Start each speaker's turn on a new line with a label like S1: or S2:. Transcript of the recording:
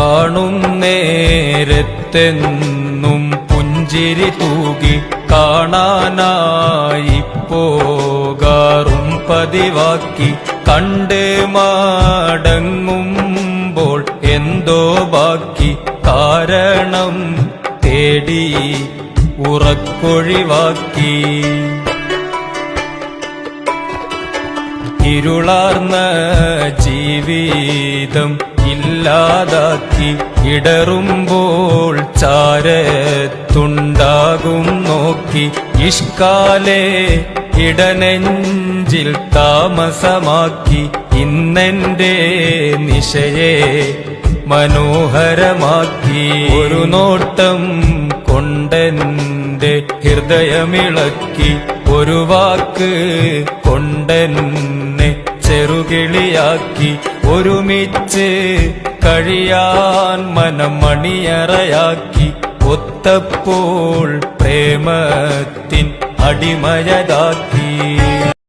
S1: കാണുന്നേരത്തെന്നും പുഞ്ചിരി തൂകി കാണാനായി പോകാറും പതിവാക്കി. കണ്ട് മടങ്ങുമ്പോൾ എന്തോ ബാക്കി, കാരണം തേടി ഉറക്കൊഴിവാക്കി. ഇരുളാർന്ന ജീവിതം ഇല്ലാതാക്കി. ഇടറുമ്പോൾ ചാരത്തുണ്ടാകും നോക്കി. ഇഷ്കാലേ ഇടനെഞ്ചിൽ താമസമാക്കി. ഇന്നെന്റെ നിശയെ മനോഹരമാക്കി. ഒരു നോട്ടം കൊണ്ടെന്റെ ഹൃദയമിളക്കി. ഒരു വാക്ക് കൊണ്ടെന്നെ ചെറുകിളിയാക്കി. ഒരുമിച്ച് കഴിയാൻ മനം മണിയറയാക്കി. ഒത്തപ്പോൾ പ്രേമത്തിൻ അടിമയതാക്കി.